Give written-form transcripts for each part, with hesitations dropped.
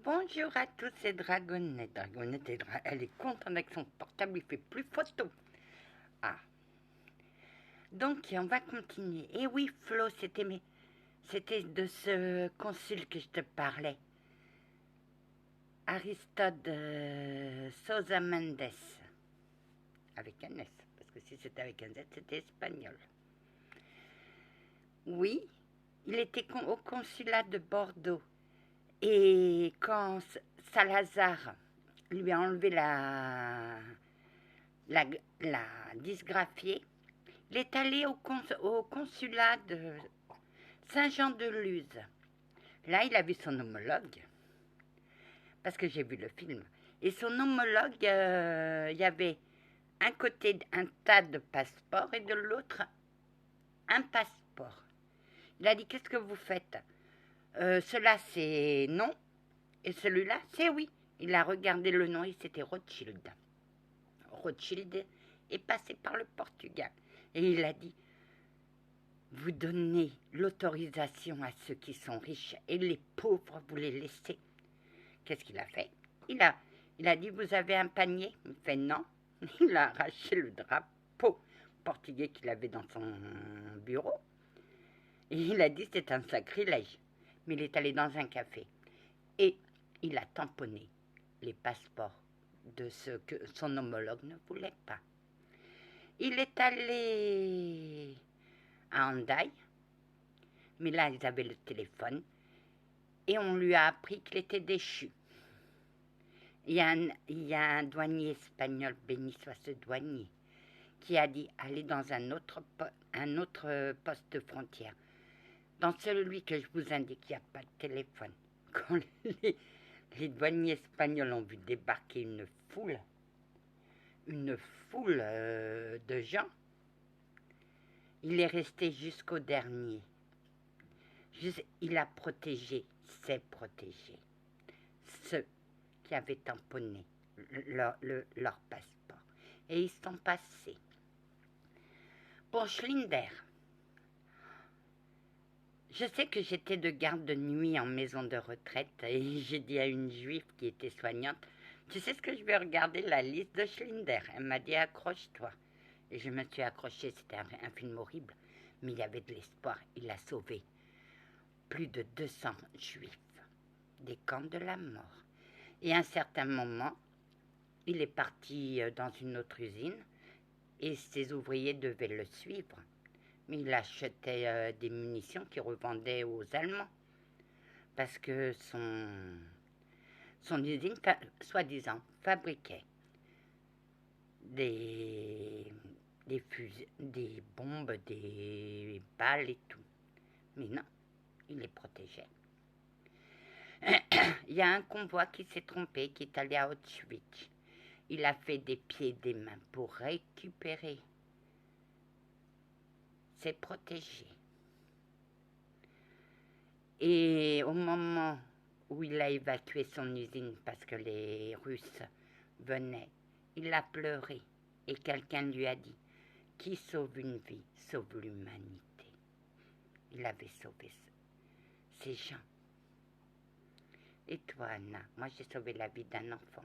Bonjour à tous, c'est Dragonette. Elle est contente avec son portable, il fait plus photo. Ah, donc on va continuer. Et oui, Flo, c'était de ce consul que je te parlais. Aristote Sousa Mendes. Avec un S, parce que si c'était avec un Z, c'était espagnol. Oui, il était au consulat de Bordeaux. Et quand Salazar lui a enlevé la, la dysgraphie, il est allé au consulat de Saint-Jean-de-Luz. Là, il a vu son homologue, parce que j'ai vu le film. Et son homologue, il y avait un côté un tas de passeports et de l'autre un passeport. Il a dit, qu'est-ce que vous faites Cela, c'est non. Et celui-là, c'est oui. Il a regardé le nom et c'était Rothschild. Rothschild est passé par le Portugal. Et il a dit, vous donnez l'autorisation à ceux qui sont riches et les pauvres, vous les laissez. Qu'est-ce qu'il a fait il a dit, vous avez un panier? Il fait non. Il a arraché le drapeau portugais qu'il avait dans son bureau. Et il a dit, c'est un sacrilège. Mais il est allé dans un café. Et il a tamponné les passeports de ceux que son homologue ne voulait pas. Il est allé à Hendaye, mais là, ils avaient le téléphone, et on lui a appris qu'il était déchu. Il y a un douanier espagnol, béni soit ce douanier, qui a dit, allez dans un autre poste de frontière. Dans celui que je vous indique, il n'y a pas de téléphone. Quand les douaniers espagnols ont vu débarquer une foule de gens, il est resté jusqu'au dernier. Il a protégé ses protégés, ceux qui avaient tamponné leur passeport. Et ils sont passés. Pour Schlinder, je sais que j'étais de garde de nuit en maison de retraite et j'ai dit à une juive qui était soignante, tu sais ce que je vais regarder, la liste de Schlinder. Elle m'a dit, accroche-toi. Et je me suis accrochée, c'était un film horrible, mais il y avait de l'espoir, il a sauvé plus de 200 juifs des camps de la mort. Et à un certain moment, il est parti dans une autre usine et ses ouvriers devaient le suivre. Mais il achetait des munitions qu'il revendait aux Allemands parce que son usine, soi-disant, fabriquait des bombes, des balles et tout. Mais non, il les protégeait. Il y a un convoi qui s'est trompé, qui est allé à Auschwitz. Il a fait des pieds et des mains pour récupérer ses protégés. Et au moment où il a évacué son usine parce que les Russes venaient, il a pleuré et quelqu'un lui a dit « Qui sauve une vie, sauve l'humanité ». Il avait sauvé ces gens. Et toi, Anna? Moi, j'ai sauvé la vie d'un enfant.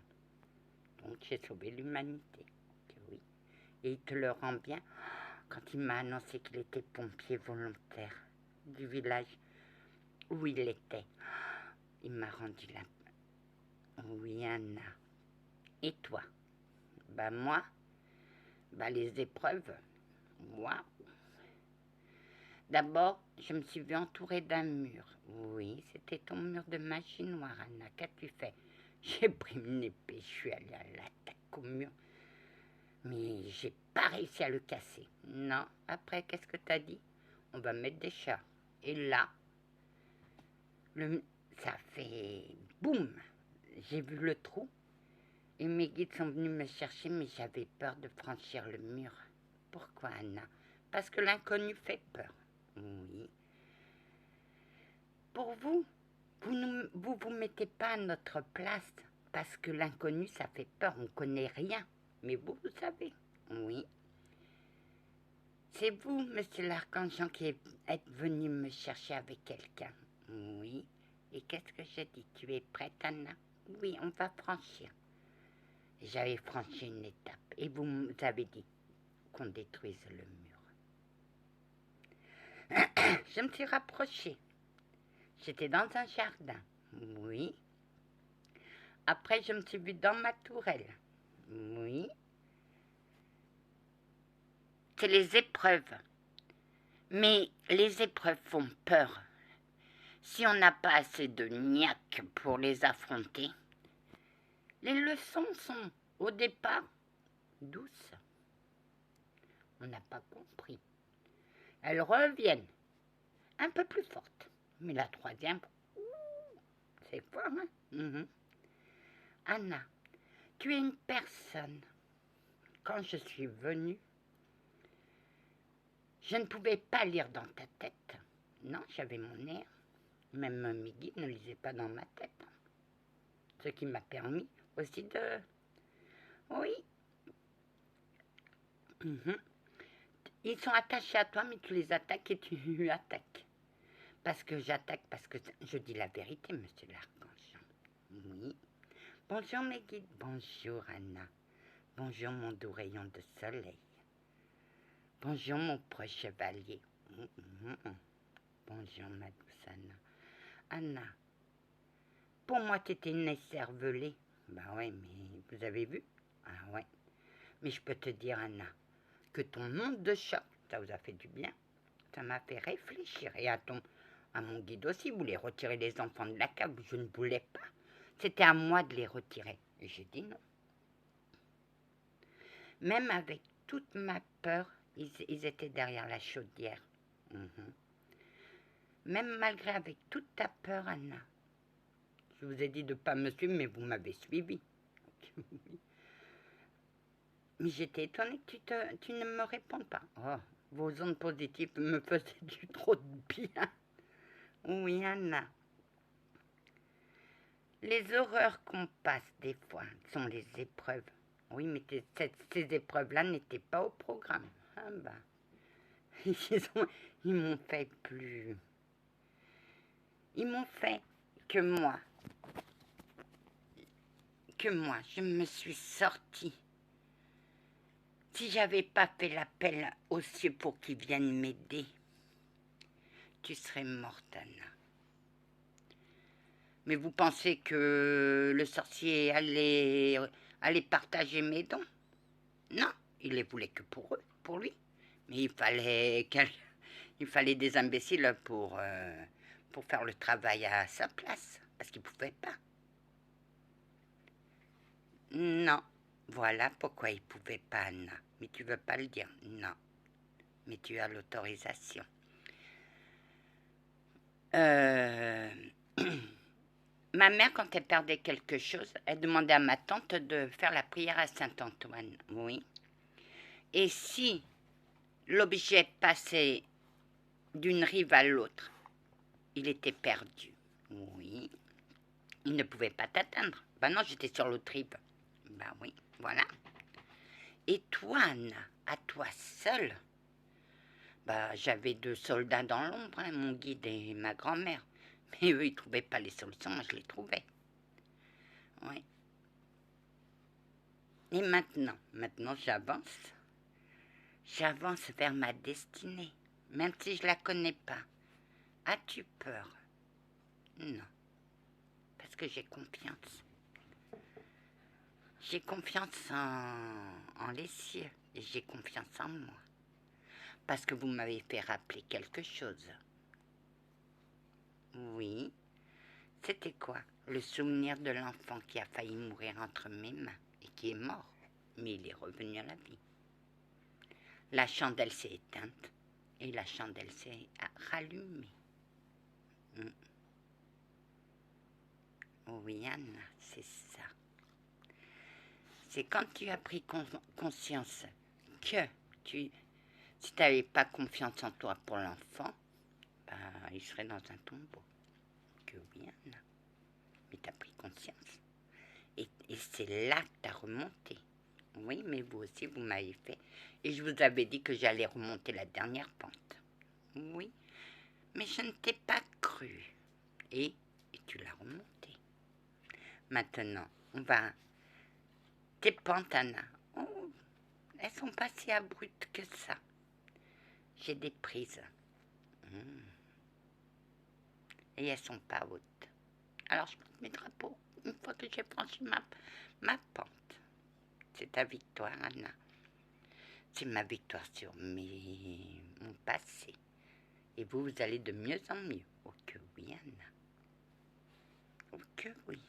Donc, j'ai sauvé l'humanité. Oui. Et il te le rend bien quand il m'a annoncé qu'il était pompier volontaire du village où il était. Il m'a rendu la... Oui, Anna. Et toi? Moi, les épreuves, waouh. D'abord, je me suis vue entourée d'un mur. Oui, c'était ton mur de magie noire, Anna. Qu'as-tu fait? J'ai pris une épée, je suis allée à l'attaque au mur. Mais j'ai pas réussi à le casser. Non, après, qu'est-ce que t'as dit? On va mettre des chats. Et là, ça fait boum. J'ai vu le trou. Et mes guides sont venus me chercher, mais j'avais peur de franchir le mur. Pourquoi, Anna? Parce que l'inconnu fait peur. Oui. Pour vous, vous mettez pas à notre place, parce que l'inconnu, ça fait peur, on ne connaît rien. Mais vous savez. Oui. C'est vous, monsieur l'archange, qui êtes venu me chercher avec quelqu'un. Oui. Et qu'est-ce que j'ai dit? Tu es prête, Anna? Oui, on va franchir. J'avais franchi une étape et vous avez dit qu'on détruise le mur. Je me suis rapprochée. J'étais dans un jardin. Oui. Après, je me suis vue dans ma tourelle. Oui. C'est les épreuves. Mais les épreuves font peur. Si on n'a pas assez de niaque pour les affronter, les leçons sont, au départ, douces. On n'a pas compris. Elles reviennent un peu plus fortes. Mais la troisième, c'est fort, hein? Anna, tu es une personne. Quand je suis venue, je ne pouvais pas lire dans ta tête. Non, j'avais mon air. Même mes guides ne lisaient pas dans ma tête. Ce qui m'a permis aussi de... Oui. Ils sont attachés à toi, mais tu les attaques et tu attaques. Parce que j'attaque, parce que je dis la vérité, monsieur l'archange. Oui. Bonjour mes guides. Bonjour Anna. Bonjour mon doux rayon de soleil. Bonjour mon proche chevalier. Bonjour ma douce Anna. Anna, pour moi t'étais une écervelée. Bah ouais, mais vous avez vu? Ah ouais. Mais je peux te dire Anna, que ton nom de chat, ça vous a fait du bien. Ça m'a fait réfléchir. Et à mon guide aussi, vous voulez retirer les enfants de la cave. Je ne voulais pas. C'était à moi de les retirer. Et j'ai dit non. Même avec toute ma peur, ils étaient derrière la chaudière. Même malgré avec toute ta peur, Anna. Je vous ai dit de ne pas me suivre, mais vous m'avez suivi. Mais j'étais étonnée que tu ne me répondes pas. Oh, vos ondes positives me faisaient du trop de bien. Oui, Anna. Les horreurs qu'on passe des fois sont les épreuves. Oui, mais ces épreuves-là n'étaient pas au programme. Ah bah. Ils m'ont fait plus... Ils m'ont fait que moi, je me suis sortie. Si j'avais pas fait l'appel aux cieux pour qu'ils viennent m'aider, tu serais morte, Anna. Mais vous pensez que le sorcier allait partager mes dons? Non, il les voulait que pour lui. Mais il fallait des imbéciles pour faire le travail à sa place, parce qu'il ne pouvait pas. Non, voilà pourquoi il ne pouvait pas, Anna. Mais tu ne veux pas le dire? Non, mais tu as l'autorisation. Ma mère, quand elle perdait quelque chose, elle demandait à ma tante de faire la prière à Saint-Antoine. Oui. Et si l'objet passait d'une rive à l'autre, il était perdu. Oui. Il ne pouvait pas t'atteindre. Ben non, j'étais sur l'autre rive. Ben oui, voilà. Et toi, Anna, à toi seule, bah, j'avais 2 soldats dans l'ombre, hein, mon guide et ma grand-mère. Mais eux, ils ne trouvaient pas les solutions, moi je les trouvais. Oui. Et maintenant j'avance. J'avance vers ma destinée, même si je ne la connais pas. As-tu peur? Non, parce que j'ai confiance. J'ai confiance en les cieux et j'ai confiance en moi. Parce que vous m'avez fait rappeler quelque chose. Oui, c'était quoi? Le souvenir de l'enfant qui a failli mourir entre mes mains et qui est mort, mais il est revenu à la vie. La chandelle s'est éteinte et la chandelle s'est rallumée. Oui, Anna, c'est ça. C'est quand tu as pris conscience que si tu n'avais pas confiance en toi pour l'enfant, ben, il serait dans un tombeau. Que oui, Anna. Mais tu as pris conscience. Et c'est là que tu as remonté. Oui, mais vous aussi, vous m'avez fait. Et je vous avais dit que j'allais remonter la dernière pente. Oui, mais je ne t'ai pas cru. Et tu l'as remonté. Maintenant, on va... Tes pentes, Anna, oh, elles sont pas si abruptes que ça. J'ai des prises. Et elles sont pas hautes. Alors je monte mes drapeaux une fois que j'ai franchi ma pente. C'est ta victoire, Anna. C'est ma victoire sur mon passé. Et vous allez de mieux en mieux. Oh que oui, Anna. Oh que oui.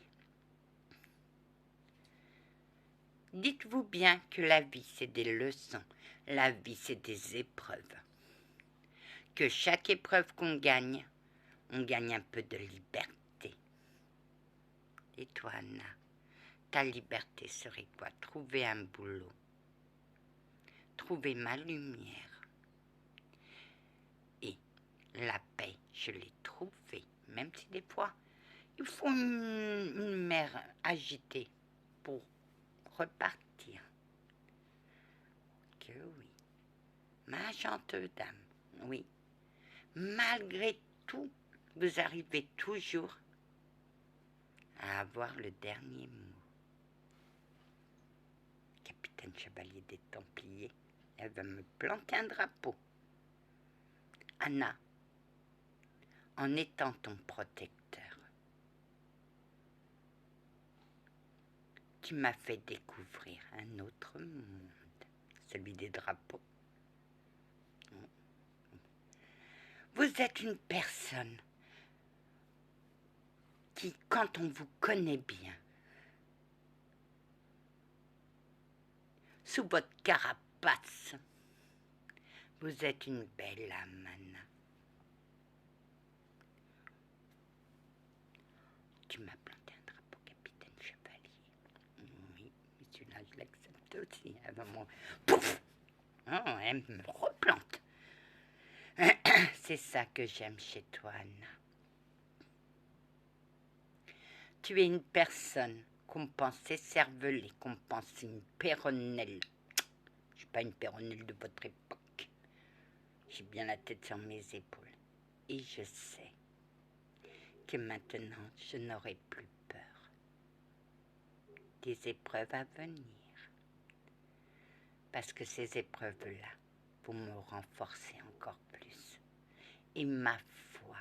Dites-vous bien que la vie, c'est des leçons. La vie, c'est des épreuves. Que chaque épreuve qu'on gagne, on gagne un peu de liberté. Et toi, Anna, ta liberté serait quoi? Trouver un boulot. Trouver ma lumière. Et la paix, je l'ai trouvée. Même si des fois, il faut une mer agitée pour repartir. Que oui. Ma gentille dame, oui. Malgré tout, vous arrivez toujours à avoir le dernier mot. Capitaine Chevalier des Templiers, elle va me planter un drapeau. Anna, en étant ton protecteur, tu m'as fait découvrir un autre monde, celui des drapeaux. Vous êtes une personne qui, quand on vous connaît bien, sous votre carapace, vous êtes une belle âme, Anna. Tu m'as planté un drapeau, capitaine Chevalier. Oui, mais celui-là, je l'accepte aussi. Elle va me... Pouf! Oh, elle me replante. C'est ça que j'aime chez toi, Anna. Tu es une personne qu'on pensait cervelée, qu'on pense une péronnelle. Je ne suis pas une péronnelle de votre époque. J'ai bien la tête sur mes épaules. Et je sais que maintenant, je n'aurai plus peur des épreuves à venir. Parce que ces épreuves-là vont me renforcer encore plus. Et ma foi,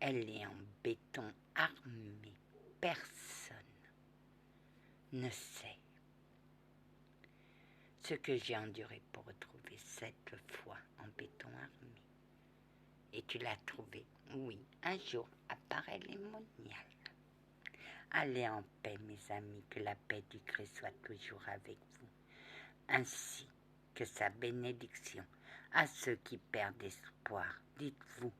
elle est en béton armé. Personne ne sait ce que j'ai enduré pour retrouver cette foi en béton armé. Et tu l'as trouvé, oui, un jour à Paray-les-Moniales. Allez en paix, mes amis, que la paix du Christ soit toujours avec vous, ainsi que sa bénédiction à ceux qui perdent espoir. Dites-vous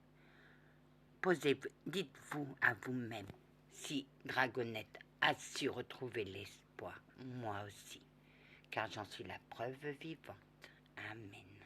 à vous-même, si Dragonette a su retrouver l'espoir, moi aussi, car j'en suis la preuve vivante. Amen.